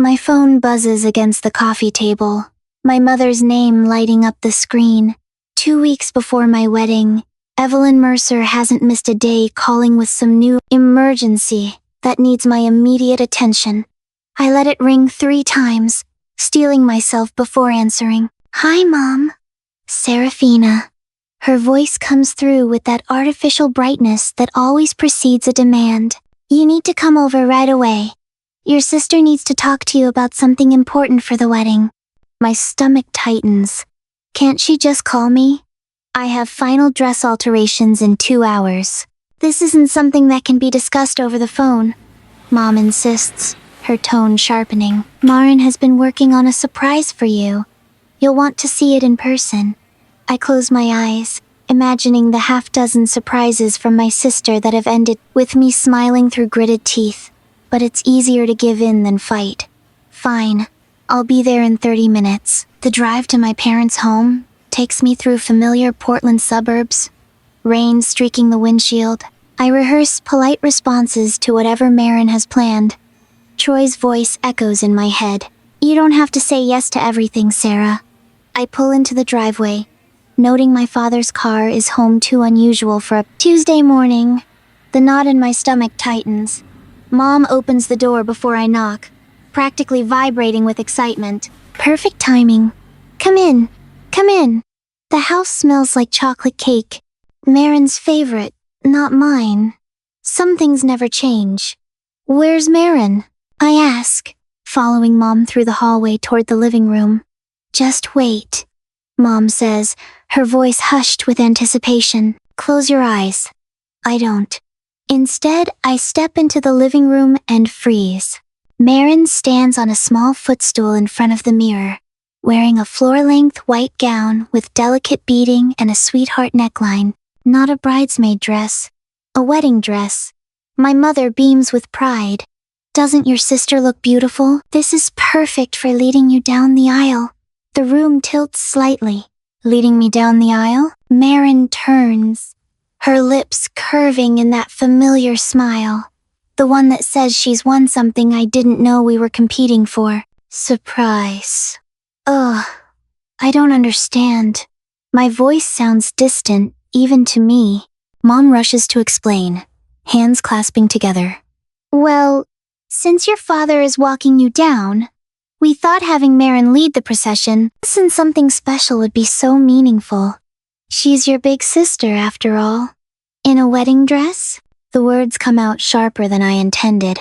My phone buzzes against the coffee table, my mother's name lighting up the screen. 2 weeks before my wedding, Evelyn Mercer hasn't missed a day calling with some new emergency that needs my immediate attention. I let it ring 3 times, steeling myself before answering. "Hi, Mom." Serafina. Her voice comes through with that artificial brightness that always precedes a demand. "You need to come over right away. Your sister needs to talk to you about something important for the wedding." My stomach tightens. Can't she just call me? I have final dress alterations in 2 hours. "This isn't something that can be discussed over the phone," Mom insists, her tone sharpening. "Maren has been working on a surprise for you. You'll want to see it in person." I close my eyes, imagining the half-dozen surprises from my sister that have ended with me smiling through gritted teeth. But it's easier to give in than fight. Fine, I'll be there in 30 minutes. The drive to my parents' home takes me through familiar Portland suburbs, rain streaking the windshield. I rehearse polite responses to whatever Maren has planned. Troy's voice echoes in my head. "You don't have to say yes to everything, Sarah." I pull into the driveway, noting my father's car is home too unusual for a Tuesday morning. The knot in my stomach tightens. Mom opens the door before I knock, practically vibrating with excitement. Perfect timing. "Come in, come in." The house smells like chocolate cake. Maren's favorite, not mine. Some things never change. "Where's Maren?" I ask, following Mom through the hallway toward the living room. "Just wait," Mom says, her voice hushed with anticipation. "Close your eyes." I don't. Instead, I step into the living room and freeze. Maren stands on a small footstool in front of the mirror, wearing a floor-length white gown with delicate beading and a sweetheart neckline. Not a bridesmaid dress, a wedding dress. My mother beams with pride. "Doesn't your sister look beautiful? This is perfect for leading you down the aisle." The room tilts slightly. "Leading me down the aisle?" Maren turns, her lips curving in that familiar smile, the one that says she's won something I didn't know we were competing for. "Surprise." Ugh, I don't understand. My voice sounds distant, even to me. Mom rushes to explain, hands clasping together. "Well, since your father is walking you down, we thought having Maren lead the procession, since something special would be so meaningful. She's your big sister, after all." "In a wedding dress?" The words come out sharper than I intended.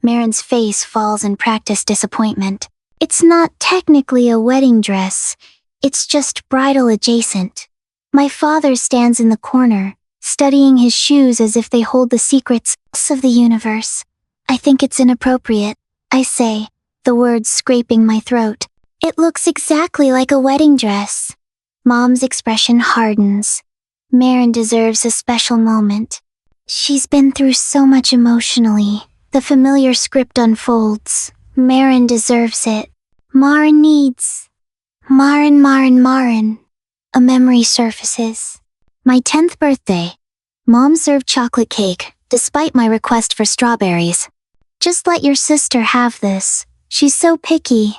Maren's face falls in practiced disappointment. "It's not technically a wedding dress. It's just bridal adjacent." My father stands in the corner, studying his shoes as if they hold the secrets of the universe. "I think it's inappropriate," I say, the words scraping my throat. "It looks exactly like a wedding dress." Mom's expression hardens. Maren deserves a special moment. She's been through so much emotionally. The familiar script unfolds. Maren deserves it. Maren needs. Maren. A memory surfaces. My 10th birthday. Mom served chocolate cake, despite my request for strawberries. "Just let your sister have this. She's so picky.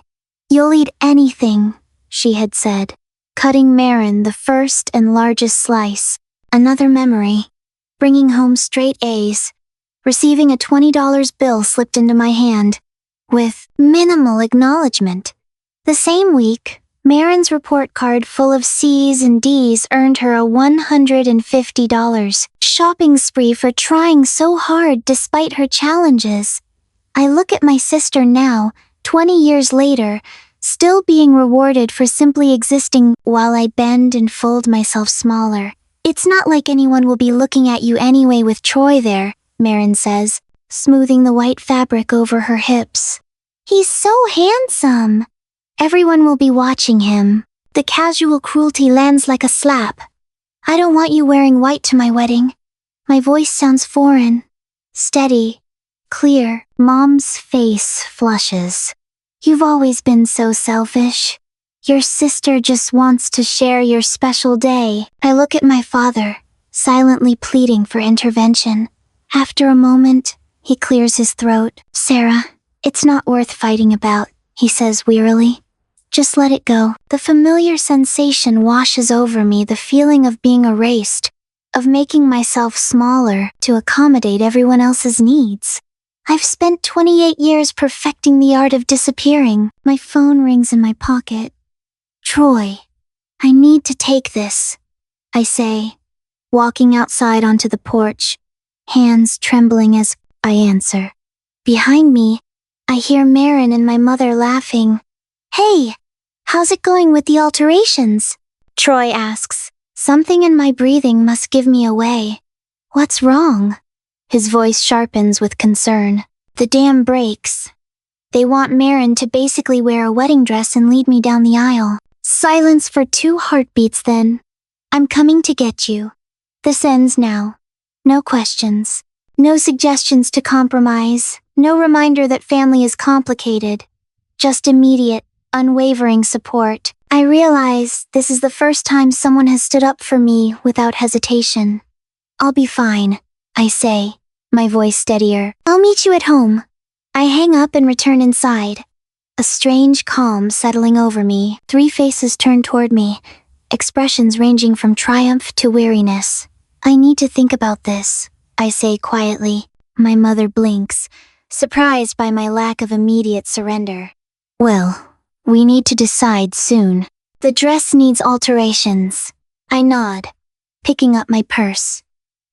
You'll eat anything," she had said, cutting Maren the first and largest slice. Another memory. Bringing home straight A's. Receiving a $20 bill slipped into my hand, with minimal acknowledgement. The same week, Maren's report card full of C's and D's earned her a $150 shopping spree for trying so hard despite her challenges. I look at my sister now, 20 years later, still being rewarded for simply existing while I bend and fold myself smaller. "It's not like anyone will be looking at you anyway with Troy there," Maren says, smoothing the white fabric over her hips. "He's so handsome. Everyone will be watching him." The casual cruelty lands like a slap. "I don't want you wearing white to my wedding." My voice sounds foreign. Steady. Clear. Mom's face flushes. "You've always been so selfish. Your sister just wants to share your special day." I look at my father, silently pleading for intervention. After a moment, he clears his throat. "Sarah, It's not worth fighting about, he says wearily. Just let it go. The familiar sensation washes over me, the feeling of being erased, of making myself smaller to accommodate everyone else's needs. I've spent 28 years perfecting the art of disappearing. My phone rings in my pocket. Troy, I need to take this, I say, walking outside onto the porch, hands trembling as I answer. Behind me, I hear Marin and my mother laughing. Hey, how's it going with the alterations? Troy asks. Something in my breathing must give me away. What's wrong? His voice sharpens with concern. The dam breaks. They want Marin to basically wear a wedding dress and lead me down the aisle. Silence for 2 heartbeats then. I'm coming to get you. This ends now. No questions. No suggestions to compromise. No reminder that family is complicated. Just immediate, unwavering support. I realize this is the first time someone has stood up for me without hesitation. I'll be fine, I say, my voice steadier. I'll meet you at home. I hang up and return inside. A strange calm settling over me. 3 faces turn toward me, expressions ranging from triumph to weariness. I need to think about this, I say quietly. My mother blinks, surprised by my lack of immediate surrender. Well, we need to decide soon. The dress needs alterations. I nod, picking up my purse.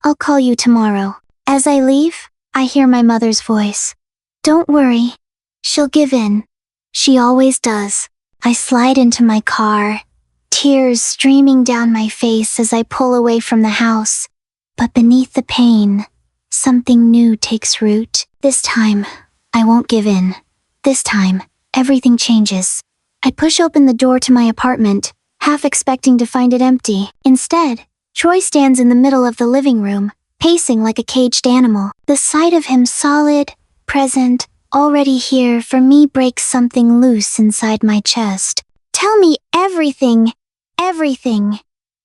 I'll call you tomorrow. As I leave, I hear my mother's voice. Don't worry. She'll give in. She always does. I slide into my car, tears streaming down my face as I pull away from the house. But beneath the pain, something new takes root. This time, I won't give in. This time, everything changes. I push open the door to my apartment, half expecting to find it empty. Instead, Troy stands in the middle of the living room, pacing like a caged animal. The sight of him solid, present, already here for me breaks something loose inside my chest. Tell me everything, everything,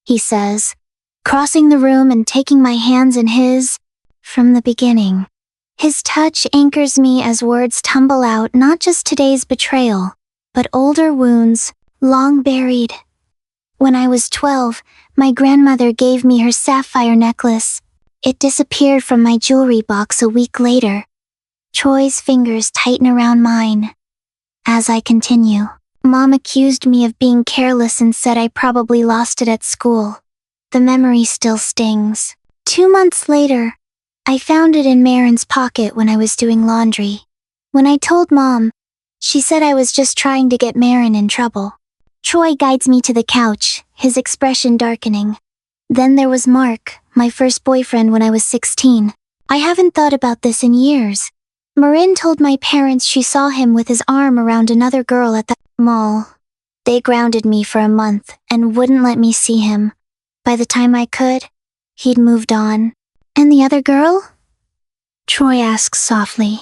he says, crossing the room and taking my hands in his, from the beginning. His touch anchors me as words tumble out, not just today's betrayal, but older wounds, long buried. When I was 12, my grandmother gave me her sapphire necklace. It disappeared from my jewelry box a week later. Troy's fingers tighten around mine. As I continue, Mom accused me of being careless and said I probably lost it at school. The memory still stings. 2 months later, I found it in Marin's pocket when I was doing laundry. When I told Mom, she said I was just trying to get Marin in trouble. Troy guides me to the couch, his expression darkening. Then there was Mark, my first boyfriend when I was 16. I haven't thought about this in years. Marin told my parents she saw him with his arm around another girl at the mall. They grounded me for a month and wouldn't let me see him. By the time I could, he'd moved on. And the other girl? Troy asks softly.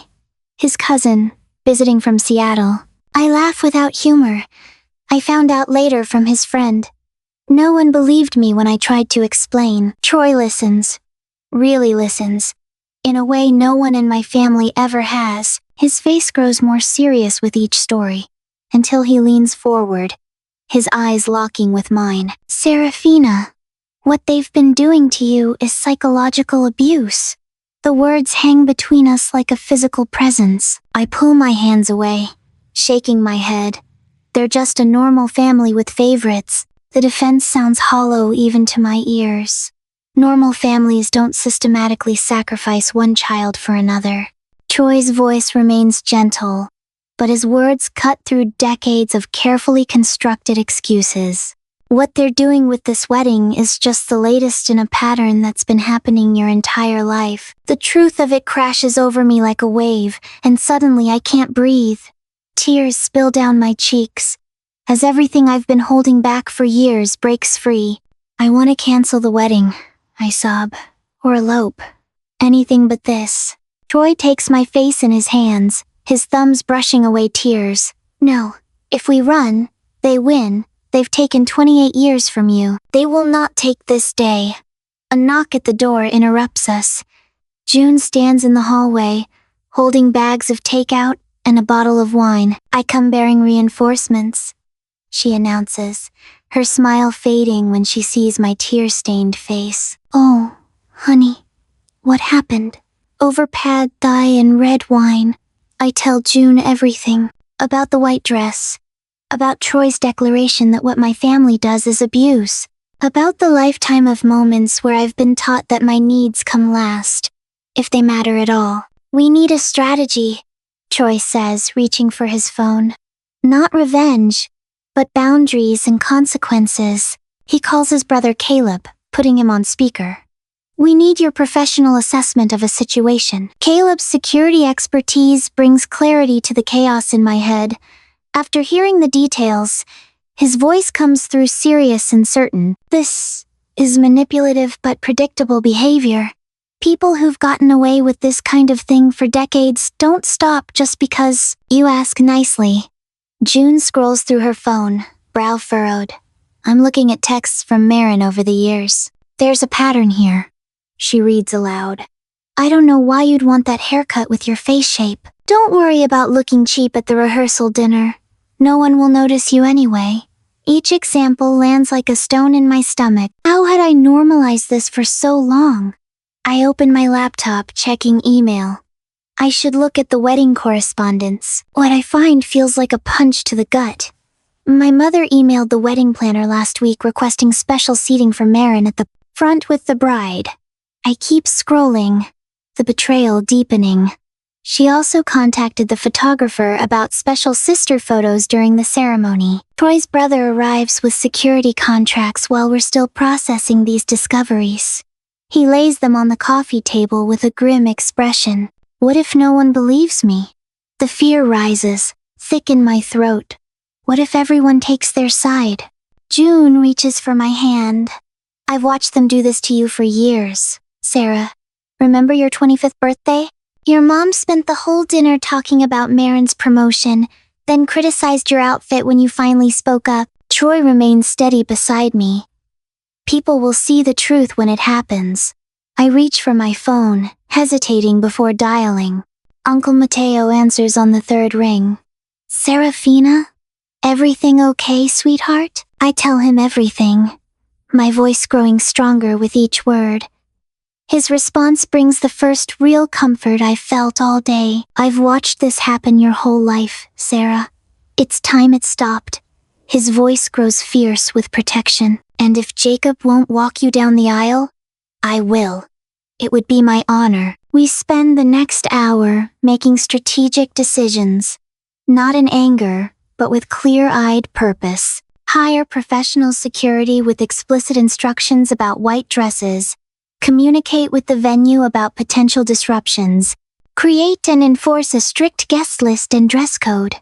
His cousin, visiting from Seattle. I laugh without humor. I found out later from his friend. No one believed me when I tried to explain. Troy listens. Really listens. In a way no one in my family ever has. His face grows more serious with each story, until he leans forward, his eyes locking with mine. Serafina, what they've been doing to you is psychological abuse. The words hang between us like a physical presence. I pull my hands away, shaking my head. They're just a normal family with favorites. The defense sounds hollow even to my ears. Normal families don't systematically sacrifice one child for another. Troy's voice remains gentle, but his words cut through decades of carefully constructed excuses. What they're doing with this wedding is just the latest in a pattern that's been happening your entire life. The truth of it crashes over me like a wave, and suddenly I can't breathe. Tears spill down my cheeks, as everything I've been holding back for years breaks free. I want to cancel the wedding, I sob, or elope. Anything but this. Troy takes my face in his hands, his thumbs brushing away tears. No, if we run, they win. They've taken 28 years from you. They will not take this day. A knock at the door interrupts us. June stands in the hallway, holding bags of takeout, and a bottle of wine. I come bearing reinforcements, she announces, her smile fading when she sees my tear-stained face. Oh, honey, what happened? Over pad thai and red wine, I tell June everything. About the white dress. About Troy's declaration that what my family does is abuse. About the lifetime of moments where I've been taught that my needs come last, if they matter at all. We need a strategy, Troy says, reaching for his phone. Not revenge, but boundaries and consequences. He calls his brother Caleb, putting him on speaker. We need your professional assessment of a situation. Caleb's security expertise brings clarity to the chaos in my head. After hearing the details, his voice comes through serious and certain. This is manipulative but predictable behavior. People who've gotten away with this kind of thing for decades don't stop just because you ask nicely. June scrolls through her phone, brow furrowed. I'm looking at texts from Marin over the years. There's a pattern here, she reads aloud. I don't know why you'd want that haircut with your face shape. Don't worry about looking cheap at the rehearsal dinner. No one will notice you anyway. Each example lands like a stone in my stomach. How had I normalized this for so long? I open my laptop, checking email. I should look at the wedding correspondence. What I find feels like a punch to the gut. My mother emailed the wedding planner last week requesting special seating for Marin at the front with the bride. I keep scrolling, the betrayal deepening. She also contacted the photographer about special sister photos during the ceremony. Troy's brother arrives with security contracts while we're still processing these discoveries. He lays them on the coffee table with a grim expression. What if no one believes me? The fear rises, thick in my throat. What if everyone takes their side? June reaches for my hand. I've watched them do this to you for years, Sarah. Remember your 25th birthday? Your mom spent the whole dinner talking about Marin's promotion, then criticized your outfit when you finally spoke up. Troy remains steady beside me. People will see the truth when it happens. I reach for my phone, hesitating before dialing. Uncle Mateo answers on the third ring. Serafina? Everything okay, sweetheart? I tell him everything, my voice growing stronger with each word. His response brings the first real comfort I've felt all day. I've watched this happen your whole life, Sarah. It's time it stopped. His voice grows fierce with protection. And if Jacob won't walk you down the aisle, I will. It would be my honor. We spend the next hour making strategic decisions. Not in anger, but with clear-eyed purpose. Hire professional security with explicit instructions about white dresses. Communicate with the venue about potential disruptions. Create and enforce a strict guest list and dress code.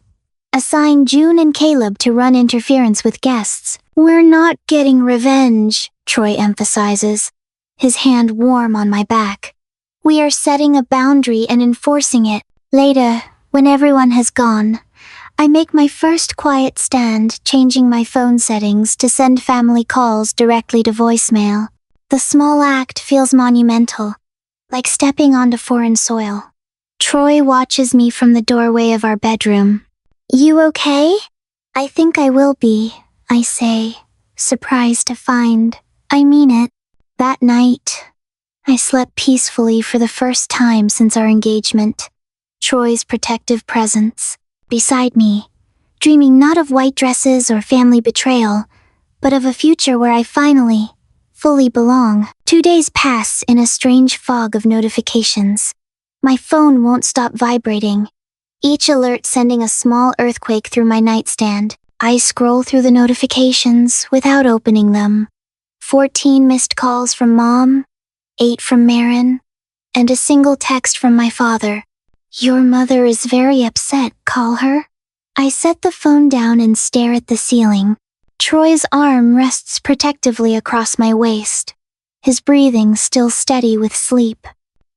Assign June and Caleb to run interference with guests. We're not getting revenge, Troy emphasizes, his hand warm on my back. We are setting a boundary and enforcing it. Later, when everyone has gone, I make my first quiet stand, changing my phone settings to send family calls directly to voicemail. The small act feels monumental, like stepping onto foreign soil. Troy watches me from the doorway of our bedroom. You okay? I think I will be, I say, surprised to find I mean it. That night, I slept peacefully for the first time since our engagement. Troy's protective presence, beside me, dreaming not of white dresses or family betrayal, but of a future where I finally, fully belong. 2 days pass in a strange fog of notifications. My phone won't stop vibrating, each alert sending a small earthquake through my nightstand. I scroll through the notifications without opening them. 14 missed calls from Mom, 8 from Marin, and a single text from my father. Your mother is very upset, call her? I set the phone down and stare at the ceiling. Troy's arm rests protectively across my waist, his breathing still steady with sleep.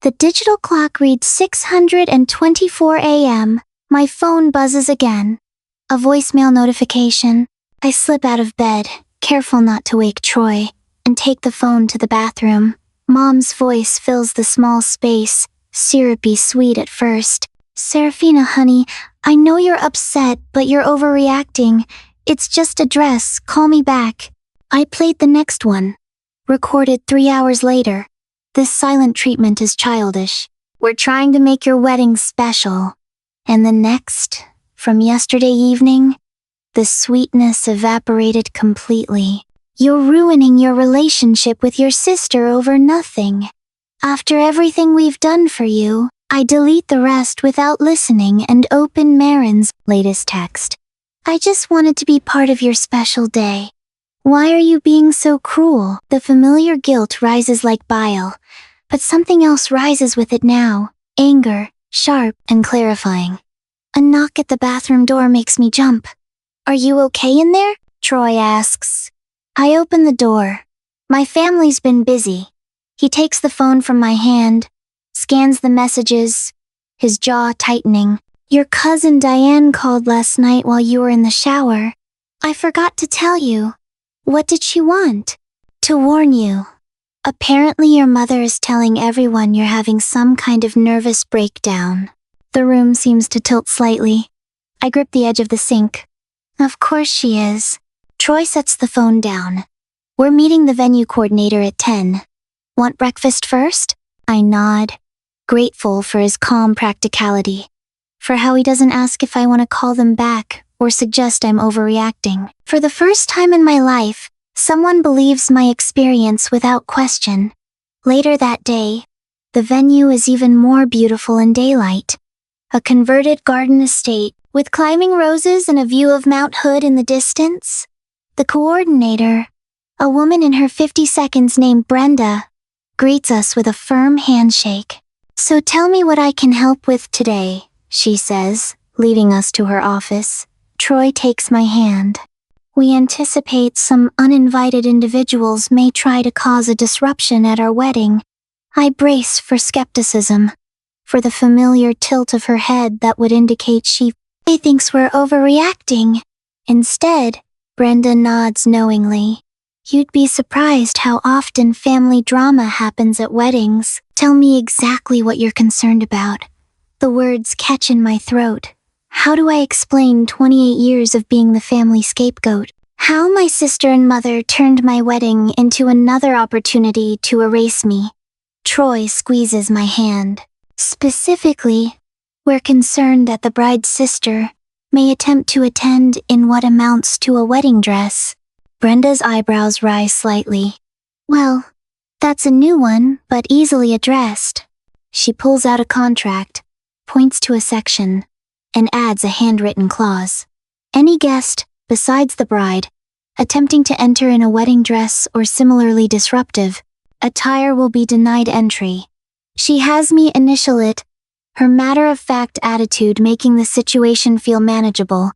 The digital clock reads 624 a.m. My phone buzzes again. A voicemail notification. I slip out of bed, careful not to wake Troy, and take the phone to the bathroom. Mom's voice fills the small space, syrupy sweet at first. Serafina, honey, I know you're upset, but you're overreacting. It's just a dress, call me back. I played the next one. Recorded 3 hours later. This silent treatment is childish. We're trying to make your wedding special. And the next, from yesterday evening, the sweetness evaporated completely. You're ruining your relationship with your sister over nothing. After everything we've done for you, I delete the rest without listening and open Marin's latest text. I just wanted to be part of your special day. Why are you being so cruel? The familiar guilt rises like bile, but something else rises with it now. Anger, sharp and clarifying. A knock at the bathroom door makes me jump. Are you okay in there? Troy asks. I open the door. My family's been busy. He takes the phone from my hand, scans the messages, his jaw tightening. Your cousin Diane called last night while you were in the shower. I forgot to tell you. What did she want? To warn you. Apparently your mother is telling everyone you're having some kind of nervous breakdown. The room seems to tilt slightly. I grip the edge of the sink. Of course she is. Troy sets the phone down. We're meeting the venue coordinator at 10. Want breakfast first? I nod, grateful for his calm practicality. For how he doesn't ask if I want to call them back or suggest I'm overreacting. For the first time in my life, someone believes my experience without question. Later that day, the venue is even more beautiful in daylight. A converted garden estate with climbing roses and a view of Mount Hood in the distance. The coordinator, a woman in her 50s named Brenda, greets us with a firm handshake. So tell me what I can help with today, she says, leading us to her office. Troy takes my hand. We anticipate some uninvited individuals may try to cause a disruption at our wedding. I brace for skepticism, for the familiar tilt of her head that would indicate she thinks we're overreacting. Instead, Brenda nods knowingly. You'd be surprised how often family drama happens at weddings. Tell me exactly what you're concerned about. The words catch in my throat. How do I explain 28 years of being the family scapegoat? How my sister and mother turned my wedding into another opportunity to erase me. Troy squeezes my hand. Specifically, we're concerned that the bride's sister may attempt to attend in what amounts to a wedding dress. Brenda's eyebrows rise slightly. Well, that's a new one, but easily addressed. She pulls out a contract, points to a section, and adds a handwritten clause. Any guest, besides the bride, attempting to enter in a wedding dress or similarly disruptive attire will be denied entry. She has me initial it, her matter-of-fact attitude making the situation feel manageable,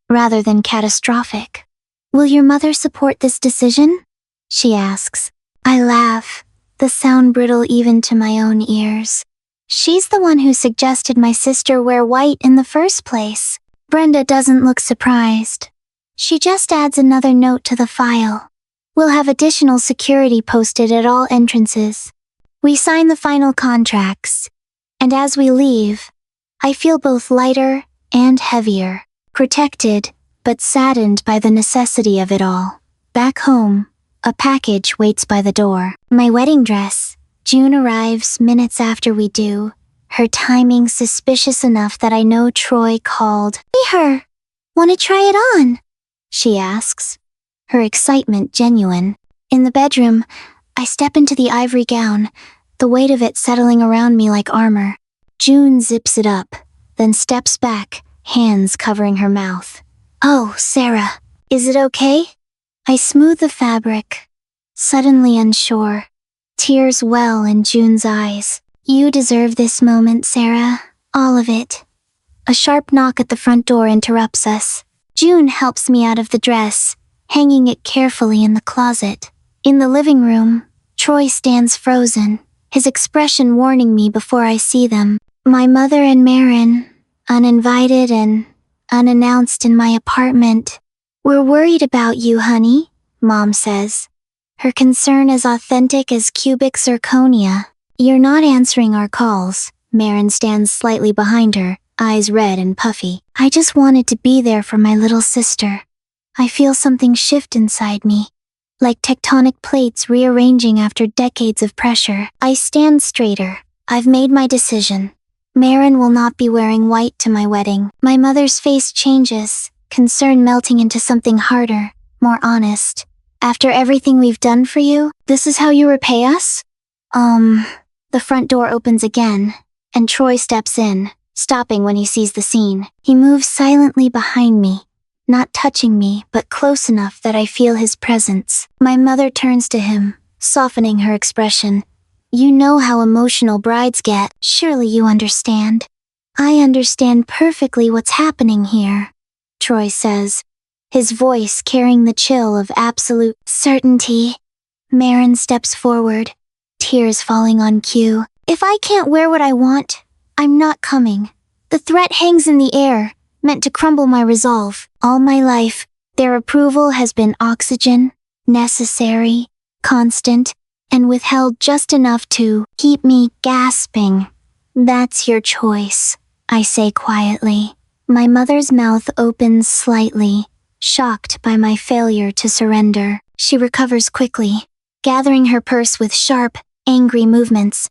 rather than catastrophic. Will your mother support this decision? She asks. I laugh, the sound brittle even to my own ears. She's the one who suggested my sister wear white in the first place. Brenda doesn't look surprised. She just adds another note to the file. We'll have additional security posted at all entrances. We sign the final contracts. And as we leave, I feel both lighter and heavier, protected, but saddened by the necessity of it all. Back home, a package waits by the door. My wedding dress. June arrives minutes after we do, her timing suspicious enough that I know Troy called. Hey her! Wanna try it on? She asks, her excitement genuine. In the bedroom, I step into the ivory gown, the weight of it settling around me like armor. June zips it up, then steps back, hands covering her mouth. Oh, Sarah, is it okay? I smooth the fabric, suddenly unsure. Tears well in June's eyes. You deserve this moment, Sarah. All of it. A sharp knock at the front door interrupts us. June helps me out of the dress, hanging it carefully in the closet. In the living room, Troy stands frozen, his expression warning me before I see them. My mother and Marin, uninvited and unannounced in my apartment. We're worried about you, honey, Mom says. Her concern is authentic as cubic zirconia. You're not answering our calls. Marin stands slightly behind her, eyes red and puffy. I just wanted to be there for my little sister. I feel something shift inside me, like tectonic plates rearranging after decades of pressure. I stand straighter. I've made my decision. Maren will not be wearing white to my wedding. My mother's face changes, concern melting into something harder, more honest. After everything we've done for you, this is how you repay us? The front door opens again, and Troy steps in, stopping when he sees the scene. He moves silently behind me, not touching me, but close enough that I feel his presence. My mother turns to him, softening her expression. You know how emotional brides get. Surely you understand. I understand perfectly what's happening here, Troy says, his voice carrying the chill of absolute certainty. Maren steps forward, tears falling on cue. If I can't wear what I want, I'm not coming. The threat hangs in the air, meant to crumble my resolve. All my life, their approval has been oxygen, necessary, constant, and withheld just enough to keep me gasping. That's your choice, I say quietly. My mother's mouth opens slightly, shocked by my failure to surrender. She recovers quickly, gathering her purse with sharp, angry movements.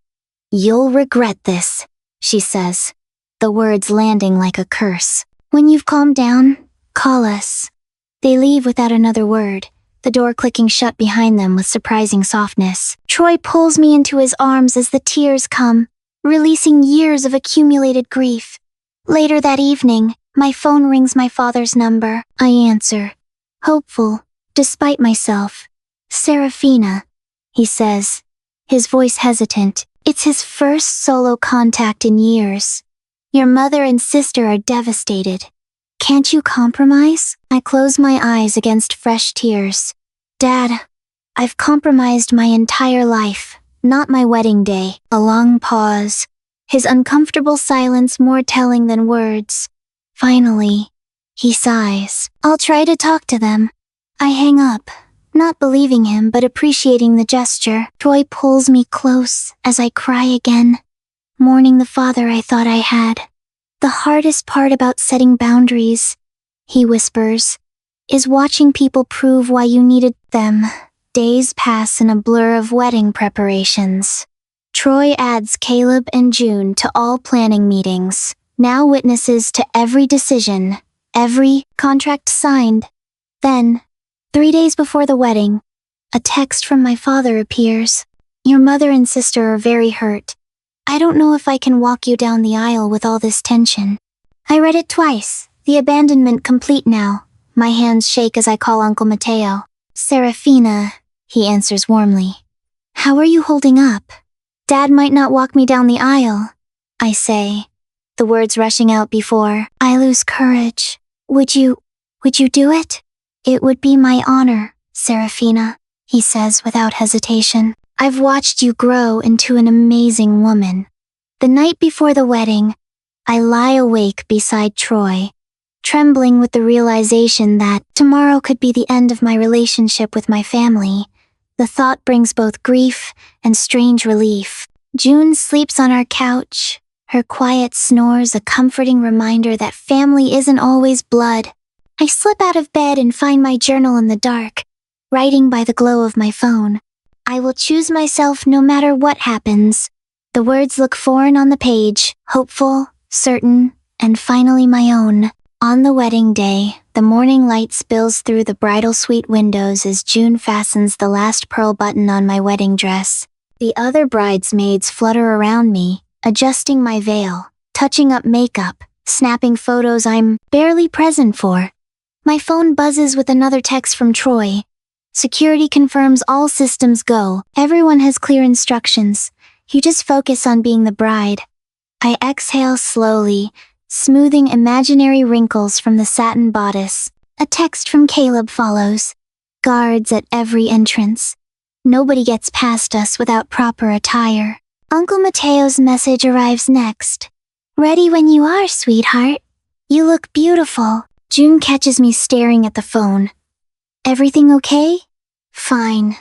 You'll regret this, she says, the words landing like a curse. When you've calmed down, call us. They leave without another word, the door clicking shut behind them with surprising softness. Troy pulls me into his arms as the tears come, releasing years of accumulated grief. Later that evening, my phone rings my father's number. I answer, hopeful, despite myself. Serafina, he says, his voice hesitant. It's his first solo contact in years. Your mother and sister are devastated. Can't you compromise? I close my eyes against fresh tears. Dad, I've compromised my entire life, not my wedding day. A long pause, his uncomfortable silence more telling than words. Finally, he sighs. I'll try to talk to them. I hang up, not believing him but appreciating the gesture. Troy pulls me close as I cry again, mourning the father I thought I had. The hardest part about setting boundaries, he whispers, is watching people prove why you needed them. Days pass in a blur of wedding preparations. Troy adds Caleb and June to all planning meetings, now witnesses to every decision, every contract signed. Then, 3 days before the wedding, a text from my father appears. Your mother and sister are very hurt. I don't know if I can walk you down the aisle with all this tension. I read it twice, the abandonment complete now. My hands shake as I call Uncle Mateo. Serafina, he answers warmly. How are you holding up? Dad might not walk me down the aisle, I say, the words rushing out before I lose courage. Would you do it? It would be my honor, Serafina, he says without hesitation. I've watched you grow into an amazing woman. The night before the wedding, I lie awake beside Troy, trembling with the realization that tomorrow could be the end of my relationship with my family. The thought brings both grief and strange relief. June sleeps on our couch, her quiet snores a comforting reminder that family isn't always blood. I slip out of bed and find my journal in the dark, writing by the glow of my phone. I will choose myself no matter what happens. The words look foreign on the page, hopeful, certain, and finally my own. On the wedding day, the morning light spills through the bridal suite windows as June fastens the last pearl button on my wedding dress. The other bridesmaids flutter around me, adjusting my veil, touching up makeup, snapping photos I'm barely present for. My phone buzzes with another text from Troy. Security confirms all systems go. Everyone has clear instructions. You just focus on being the bride. I exhale slowly, smoothing imaginary wrinkles from the satin bodice. A text from Caleb follows. Guards at every entrance. Nobody gets past us without proper attire. Uncle Mateo's message arrives next. Ready when you are, sweetheart. You look beautiful. June catches me staring at the phone. Everything okay? Fine.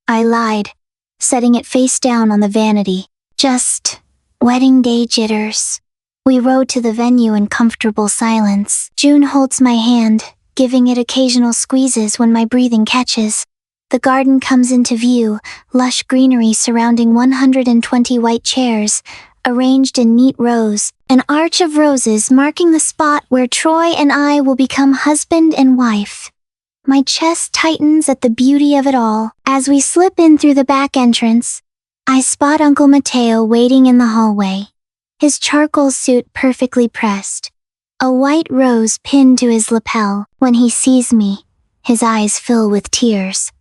I lied, setting it face down on the vanity. Just wedding day jitters. We rode to the venue in comfortable silence. June holds my hand, giving it occasional squeezes when my breathing catches. The garden comes into view, lush greenery surrounding 120 white chairs, arranged in neat rows, an arch of roses marking the spot where Troy and I will become husband and wife. My chest tightens at the beauty of it all. As we slip in through the back entrance, I spot Uncle Mateo waiting in the hallway, his charcoal suit perfectly pressed, a white rose pinned to his lapel. When he sees me, his eyes fill with tears.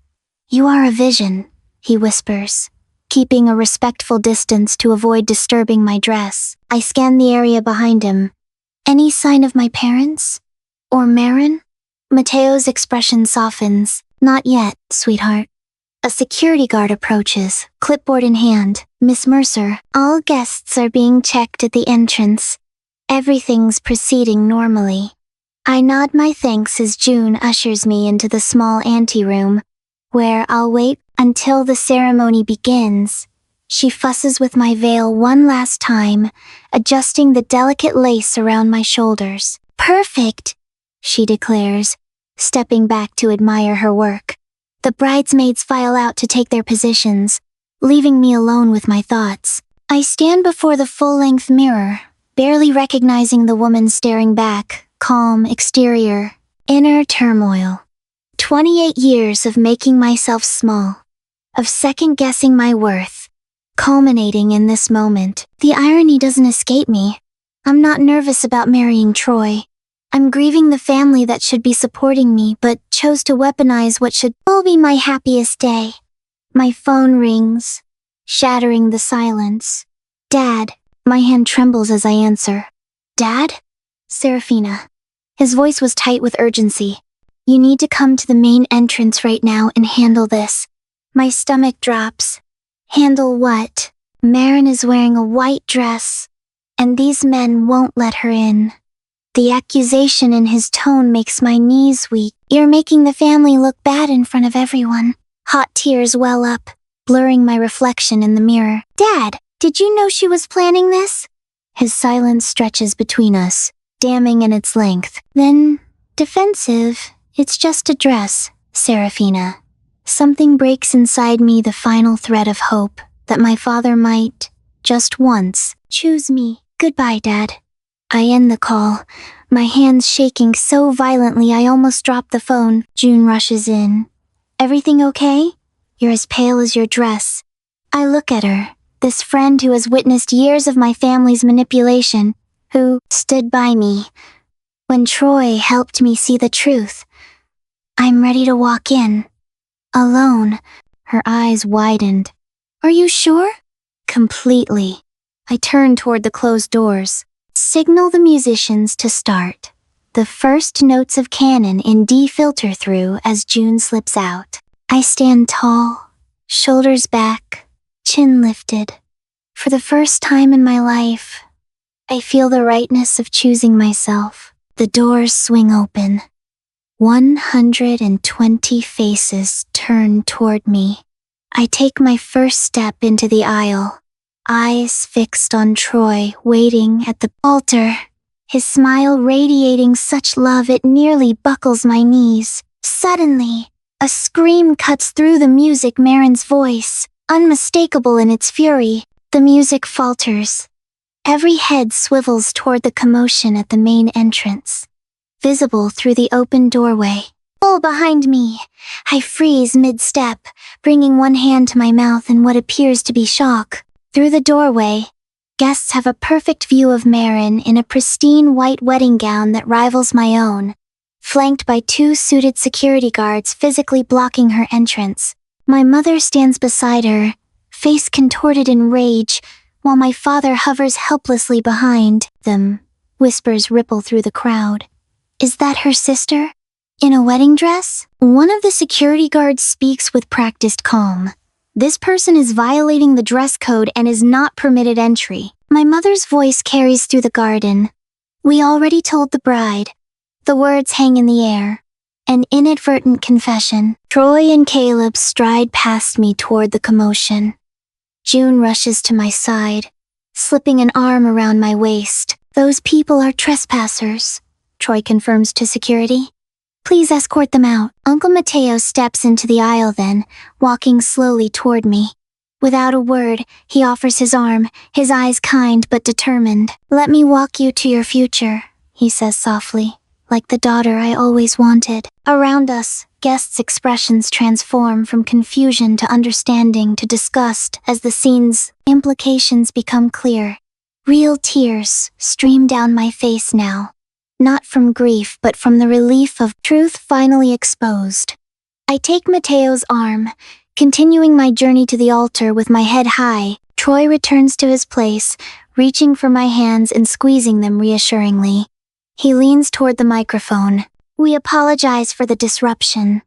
"You are a vision," he whispers, keeping a respectful distance to avoid disturbing my dress. I scan the area behind him. "Any sign of my parents? Or Marin?" Mateo's expression softens. "Not yet, sweetheart." A security guard approaches, clipboard in hand. "Miss Mercer, all guests are being checked at the entrance. Everything's proceeding normally." I nod my thanks as June ushers me into the small anteroom, where I'll wait until the ceremony begins. She fusses with my veil one last time, adjusting the delicate lace around my shoulders. "Perfect," she declares, stepping back to admire her work. The bridesmaids file out to take their positions, leaving me alone with my thoughts. I stand before the full-length mirror, barely recognizing the woman staring back, calm exterior, inner turmoil. 28 years of making myself small, of second-guessing my worth, culminating in this moment. The irony doesn't escape me. I'm not nervous about marrying Troy. I'm grieving the family that should be supporting me but chose to weaponize what should all be my happiest day. My phone rings, shattering the silence. "Dad," my hand trembles as I answer. "Dad?" "Serafina." His voice was tight with urgency. "You need to come to the main entrance right now and handle this." My stomach drops. Handle what? Marin is wearing a white dress, and these men won't let her in. The accusation in his tone makes my knees weak. "You're making the family look bad in front of everyone." Hot tears well up, blurring my reflection in the mirror. "Dad, did you know she was planning this?" His silence stretches between us, damning in its length. Then, defensive, "It's just a dress, Serafina." Something breaks inside me, the final thread of hope that my father might, just once, choose me. "Goodbye, Dad." I end the call, my hands shaking so violently I almost drop the phone. June rushes in. "Everything okay? You're as pale as your dress." I look at her, this friend who has witnessed years of my family's manipulation, who stood by me when Troy helped me see the truth. I'm ready to walk in. Alone. Her eyes widened. "Are you sure?" "Completely." I turn toward the closed doors. Signal the musicians to start. The first notes of canon in D filter through as June slips out. I stand tall, shoulders back, chin lifted. For the first time in my life, I feel the rightness of choosing myself. The doors swing open. 120 faces turn toward me. I take my first step into the aisle, eyes fixed on Troy waiting at the altar, his smile radiating such love it nearly buckles my knees. Suddenly, a scream cuts through the music, Marin's voice, unmistakable in its fury. The music falters. Every head swivels toward the commotion at the main entrance, visible through the open doorway. Pull behind me. I freeze mid-step, bringing one hand to my mouth in what appears to be shock. Through the doorway, guests have a perfect view of Marin in a pristine white wedding gown that rivals my own, flanked by 2 suited security guards physically blocking her entrance. My mother stands beside her, face contorted in rage, while my father hovers helplessly behind them. Whispers ripple through the crowd. Is that her sister? In a wedding dress? One of the security guards speaks with practiced calm. This person is violating the dress code and is not permitted entry. My mother's voice carries through the garden. We already told the bride. The words hang in the air. An inadvertent confession. Troy and Caleb stride past me toward the commotion. June rushes to my side, slipping an arm around my waist. Those people are trespassers, Troy confirms to security. Please escort them out. Uncle Mateo steps into the aisle then, walking slowly toward me. Without a word, he offers his arm, his eyes kind but determined. Let me walk you to your future, he says softly, like the daughter I always wanted. Around us, guests' expressions transform from confusion to understanding to disgust as the scene's implications become clear. Real tears stream down my face now, not from grief but from the relief of truth finally exposed. I take Mateo's arm, continuing my journey to the altar with my head high. Troy returns to his place, reaching for my hands and squeezing them reassuringly. He leans toward the microphone. We apologize for the disruption.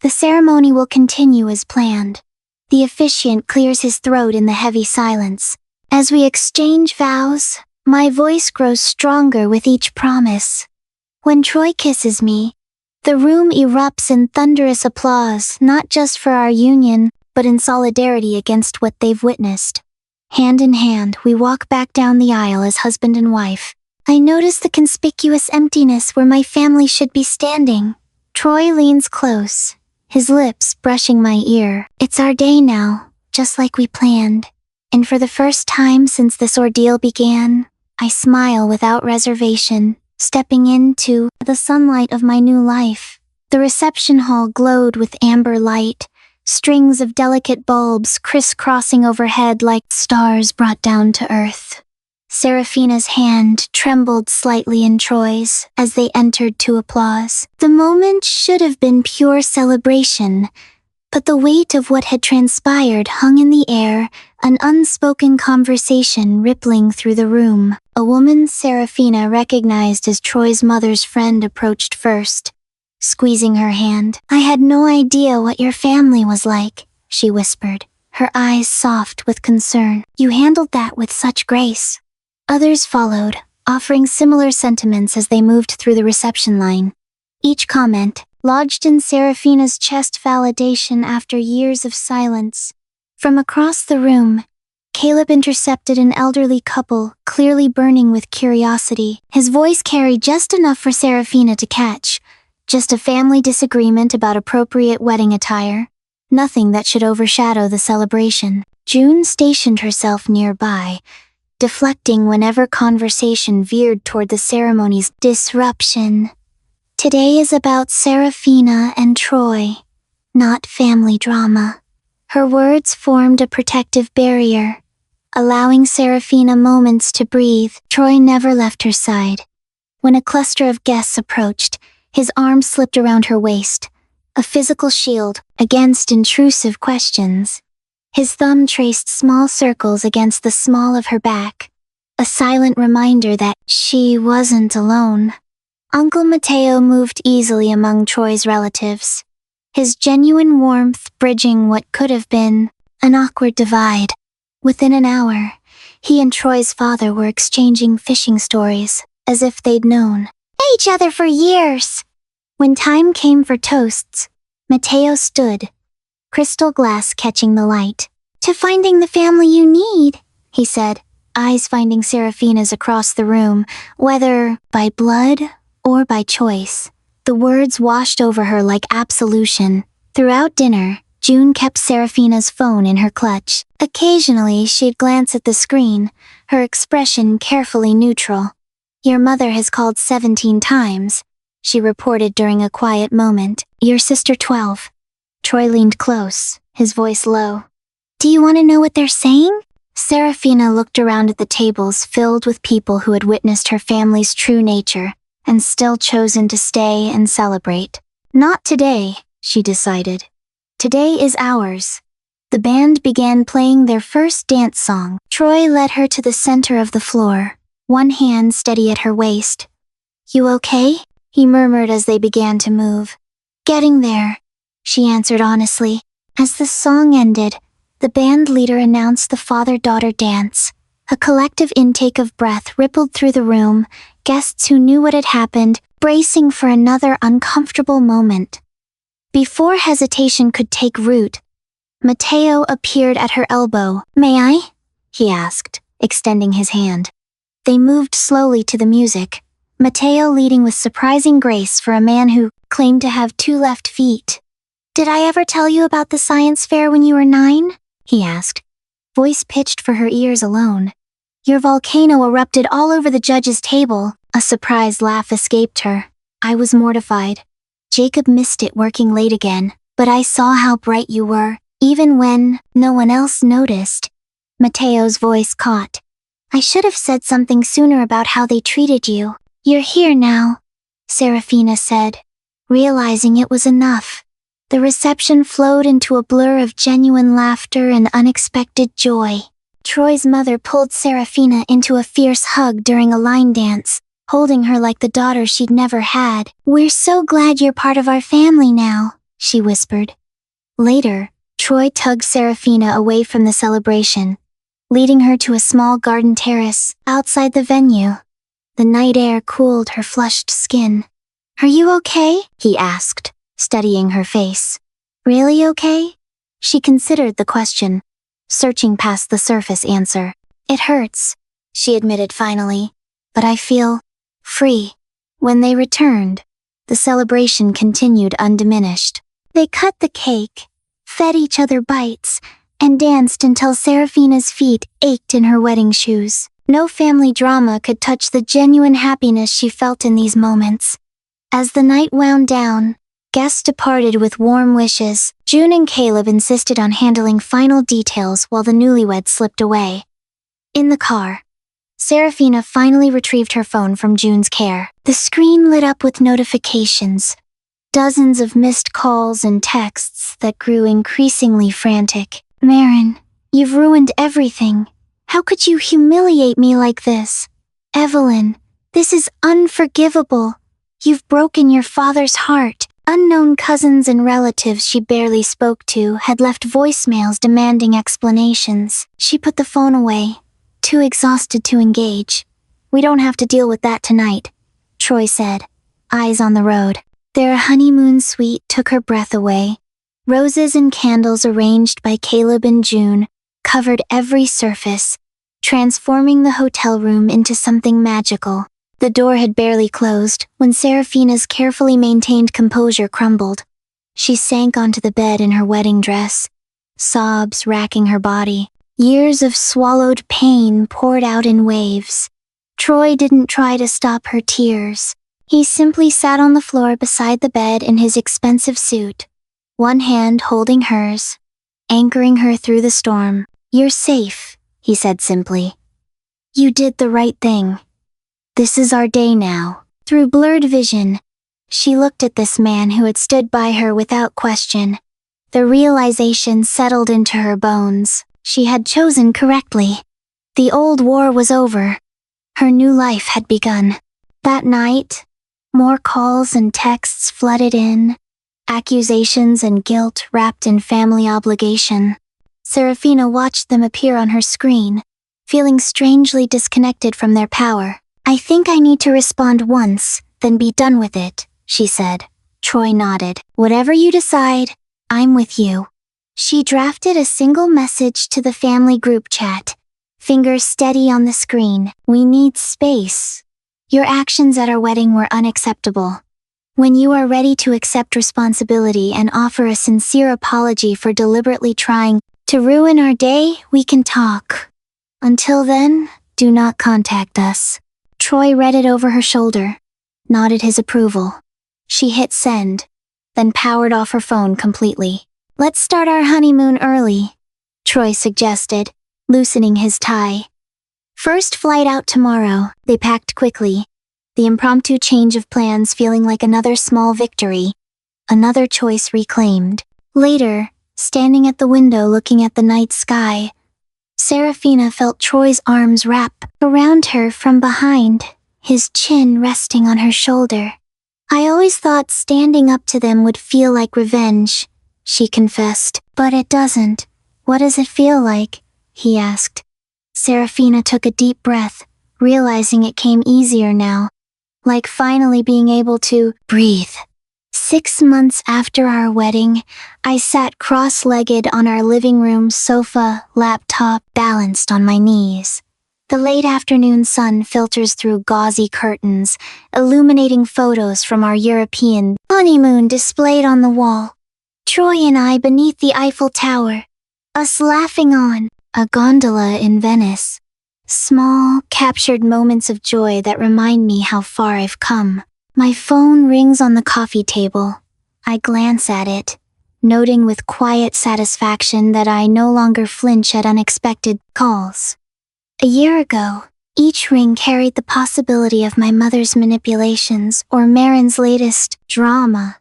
The ceremony will continue as planned. The officiant clears his throat in the heavy silence. As we exchange vows, my voice grows stronger with each promise. When Troy kisses me, the room erupts in thunderous applause, not just for our union, but in solidarity against what they've witnessed. Hand in hand, we walk back down the aisle as husband and wife. I notice the conspicuous emptiness where my family should be standing. Troy leans close, his lips brushing my ear. It's our day now, just like we planned. And for the first time since this ordeal began, I smile without reservation, stepping into the sunlight of my new life. The reception hall glowed with amber light, strings of delicate bulbs crisscrossing overhead like stars brought down to earth. Serafina's hand trembled slightly in Troy's as they entered to applause. The moment should have been pure celebration, but the weight of what had transpired hung in the air, an unspoken conversation rippling through the room. A woman Serafina recognized as Troy's mother's friend approached first, squeezing her hand. I had no idea what your family was like, she whispered, her eyes soft with concern. You handled that with such grace. Others followed, offering similar sentiments as they moved through the reception line. Each comment, lodged in Serafina's chest validation after years of silence. From across the room, Caleb intercepted an elderly couple, clearly burning with curiosity. His voice carried just enough for Serafina to catch. Just a family disagreement about appropriate wedding attire. Nothing that should overshadow the celebration. June stationed herself nearby, deflecting whenever conversation veered toward the ceremony's disruption. Today is about Serafina and Troy, not family drama. Her words formed a protective barrier, allowing Serafina moments to breathe. Troy never left her side. When a cluster of guests approached, his arm slipped around her waist, a physical shield against intrusive questions. His thumb traced small circles against the small of her back, a silent reminder that she wasn't alone. Uncle Mateo moved easily among Troy's relatives, his genuine warmth bridging what could have been an awkward divide. Within an hour, he and Troy's father were exchanging fishing stories, as if they'd known each other for years. When time came for toasts, Mateo stood, crystal glass catching the light. To finding the family you need, he said, eyes finding Serafina's across the room, whether by blood or by choice. The words washed over her like absolution. Throughout dinner, June kept Serafina's phone in her clutch. Occasionally, she'd glance at the screen, her expression carefully neutral. Your mother has called 17 times, she reported during a quiet moment. Your sister 12. Troy leaned close, his voice low. Do you want to know what they're saying? Serafina looked around at the tables filled with people who had witnessed her family's true nature and still chosen to stay and celebrate. Not today, she decided. Today is ours. The band began playing their first dance song. Troy led her to the center of the floor, one hand steady at her waist. You okay? He murmured as they began to move. Getting there, she answered honestly. As the song ended, the band leader announced the father-daughter dance. A collective intake of breath rippled through the room, guests who knew what had happened, bracing for another uncomfortable moment. Before hesitation could take root, Mateo appeared at her elbow. May I? He asked, extending his hand. They moved slowly to the music, Mateo leading with surprising grace for a man who claimed to have 2 left feet. "Did I ever tell you about the science fair when you were 9? He asked, voice pitched for her ears alone. "Your volcano erupted all over the judge's table." A surprised laugh escaped her. I was mortified. "Jacob missed it working late again, but I saw how bright you were, even when no one else noticed." Mateo's voice caught. "I should have said something sooner about how they treated you. You're here now," Serafina said, realizing it was enough. The reception flowed into a blur of genuine laughter and unexpected joy. Troy's mother pulled Serafina into a fierce hug during a line dance, holding her like the daughter she'd never had. "We're so glad you're part of our family now," she whispered. Later, Troy tugged Serafina away from the celebration, leading her to a small garden terrace outside the venue. The night air cooled her flushed skin. "Are you okay?" he asked, studying her face. "Really okay?" She considered the question, searching past the surface answer. "It hurts," she admitted finally, "but I feel free." When they returned, the celebration continued undiminished. They cut the cake, fed each other bites, and danced until Serafina's feet ached in her wedding shoes. No family drama could touch the genuine happiness she felt in these moments. As the night wound down, guests departed with warm wishes. June and Caleb insisted on handling final details while the newlyweds slipped away. In the car, Serafina finally retrieved her phone from June's care. The screen lit up with notifications, dozens of missed calls and texts that grew increasingly frantic. "Marin, you've ruined everything. How could you humiliate me like this? Evelyn, this is unforgivable. You've broken your father's heart." Unknown cousins and relatives she barely spoke to had left voicemails demanding explanations. She put the phone away, too exhausted to engage. "We don't have to deal with that tonight," Troy said, eyes on the road. Their honeymoon suite took her breath away. Roses and candles arranged by Caleb and June covered every surface, transforming the hotel room into something magical. The door had barely closed when Serafina's carefully maintained composure crumbled. She sank onto the bed in her wedding dress, sobs racking her body. Years of swallowed pain poured out in waves. Troy didn't try to stop her tears. He simply sat on the floor beside the bed in his expensive suit, one hand holding hers, anchoring her through the storm. "You're safe," he said simply. "You did the right thing. This is our day now." Through blurred vision, she looked at this man who had stood by her without question. The realization settled into her bones. She had chosen correctly. The old war was over. Her new life had begun. That night, more calls and texts flooded in, accusations and guilt wrapped in family obligation. Serafina watched them appear on her screen, feeling strangely disconnected from their power. "I think I need to respond once, then be done with it," she said. Troy nodded. "Whatever you decide, I'm with you." She drafted a single message to the family group chat, fingers steady on the screen. "We need space. Your actions at our wedding were unacceptable. When you are ready to accept responsibility and offer a sincere apology for deliberately trying to ruin our day, we can talk. Until then, do not contact us." Troy read it over her shoulder, nodded his approval. She hit send, then powered off her phone completely. "Let's start our honeymoon early," Troy suggested, loosening his tie. "First flight out tomorrow." They packed quickly, the impromptu change of plans feeling like another small victory, another choice reclaimed. Later, standing at the window looking at the night sky, Serafina felt Troy's arms wrap around her from behind, his chin resting on her shoulder. "I always thought standing up to them would feel like revenge," she confessed. "But it doesn't." "What does it feel like?" he asked. Serafina took a deep breath, realizing it came easier now, like finally being able to breathe. 6 months after our wedding, I sat cross-legged on our living room sofa, laptop balanced on my knees. The late afternoon sun filters through gauzy curtains, illuminating photos from our European honeymoon displayed on the wall. Troy and I beneath the Eiffel Tower. Us laughing on a gondola in Venice. Small, captured moments of joy that remind me how far I've come. My phone rings on the coffee table. I glance at it, noting with quiet satisfaction that I no longer flinch at unexpected calls. A year ago, each ring carried the possibility of my mother's manipulations or Marin's latest drama.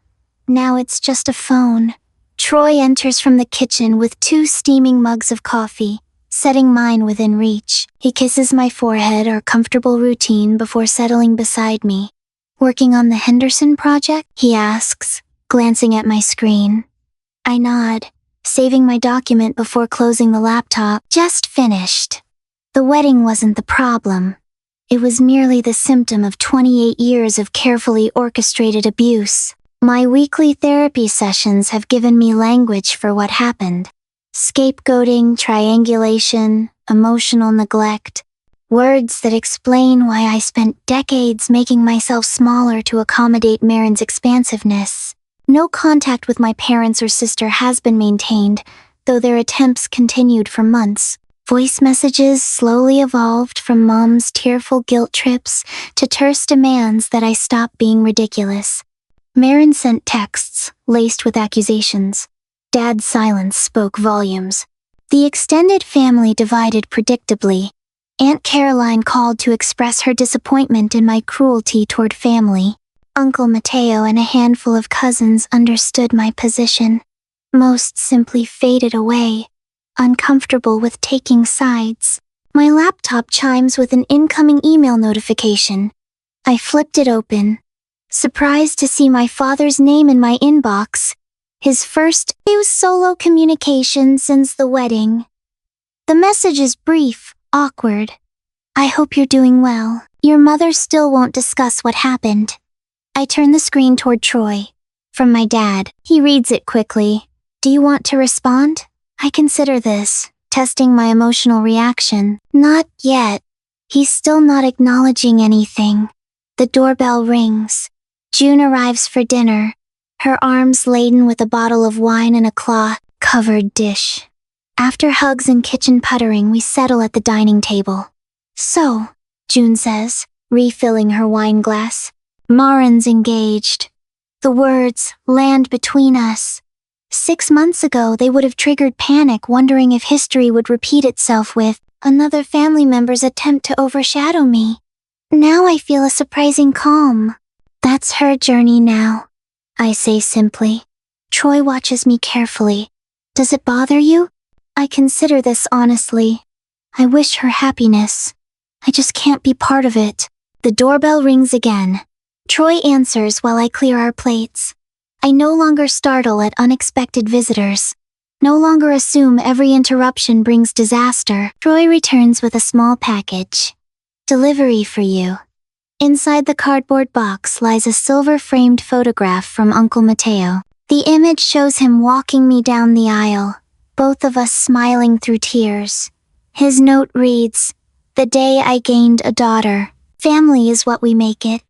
Now it's just a phone. Troy enters from the kitchen with 2 steaming mugs of coffee, setting mine within reach. He kisses my forehead, our comfortable routine, before settling beside me. "Working on the Henderson project?" he asks, glancing at my screen. I nod, saving my document before closing the laptop. "Just finished." The wedding wasn't the problem. It was merely the symptom of 28 years of carefully orchestrated abuse. My weekly therapy sessions have given me language for what happened. Scapegoating, triangulation, emotional neglect. Words that explain why I spent decades making myself smaller to accommodate Marin's expansiveness. No contact with my parents or sister has been maintained, though their attempts continued for months. Voice messages slowly evolved from Mom's tearful guilt trips to terse demands that I stop being ridiculous. Marin sent texts, laced with accusations. Dad's silence spoke volumes. The extended family divided predictably. Aunt Caroline called to express her disappointment in my cruelty toward family. Uncle Mateo and a handful of cousins understood my position. Most simply faded away, uncomfortable with taking sides. My laptop chimes with an incoming email notification. I flipped it open, surprised to see my father's name in my inbox. His first new solo communication since the wedding. The message is brief, awkward. "I hope you're doing well. Your mother still won't discuss what happened." I turn the screen toward Troy. From my dad. He reads it quickly. "Do you want to respond?" I consider this, testing my emotional reaction. "Not yet." He's still not acknowledging anything. The doorbell rings. June arrives for dinner, her arms laden with a bottle of wine and a cloth-covered dish. After hugs and kitchen puttering, we settle at the dining table. "So," June says, refilling her wine glass, "Marin's engaged." The words land between us. 6 months ago, they would have triggered panic, wondering if history would repeat itself with another family member's attempt to overshadow me. Now I feel a surprising calm. "That's her journey now," I say simply. Troy watches me carefully. "Does it bother you?" I consider this honestly. I wish her happiness. I just can't be part of it. The doorbell rings again. Troy answers while I clear our plates. I no longer startle at unexpected visitors. No longer assume every interruption brings disaster. Troy returns with a small package. "Delivery for you." Inside the cardboard box lies a silver-framed photograph from Uncle Mateo. The image shows him walking me down the aisle, both of us smiling through tears. His note reads, "The day I gained a daughter. Family is what we make it."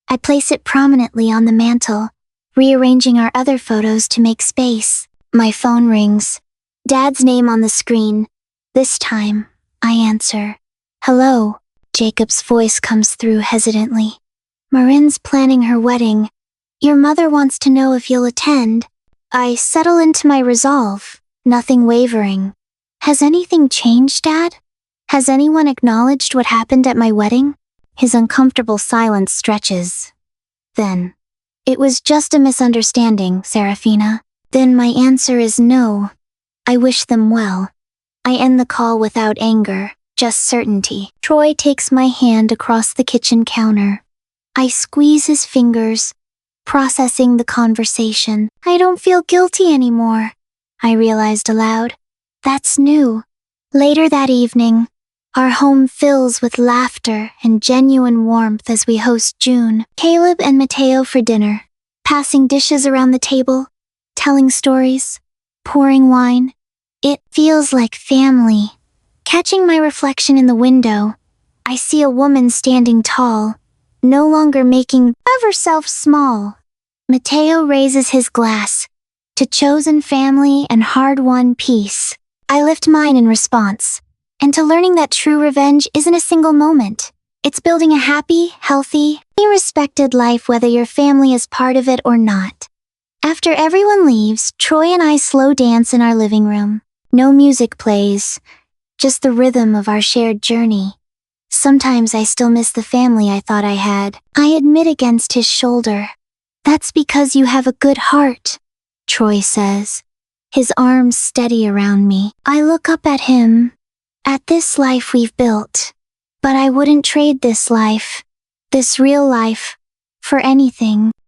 I place it prominently on the mantel, rearranging our other photos to make space. My phone rings. Dad's name on the screen. This time, I answer. "Hello." Jacob's voice comes through hesitantly. "Marin's planning her wedding. Your mother wants to know if you'll attend." I settle into my resolve, nothing wavering. "Has anything changed, Dad? Has anyone acknowledged what happened at my wedding?" His uncomfortable silence stretches. Then, "It was just a misunderstanding, Serafina." Then my answer is no. I wish them well. I end the call without anger, just certainty. Troy takes my hand across the kitchen counter. I squeeze his fingers, processing the conversation. I don't feel guilty anymore, I realized aloud. That's new. Later that evening, our home fills with laughter and genuine warmth as we host June, Caleb, and Mateo for dinner, passing dishes around the table, telling stories, pouring wine. It feels like family. Catching my reflection in the window, I see a woman standing tall, no longer making herself small. Mateo raises his glass to chosen family and hard-won peace. I lift mine in response, and to learning that true revenge isn't a single moment. It's building a happy, healthy, respected life whether your family is part of it or not. After everyone leaves, Troy and I slow dance in our living room. No music plays, just the rhythm of our shared journey. Sometimes I still miss the family I thought I had. I admit against his shoulder. That's because you have a good heart, Troy says, his arms steady around me. I look up at him, at this life we've built. But I wouldn't trade this life, this real life, for anything.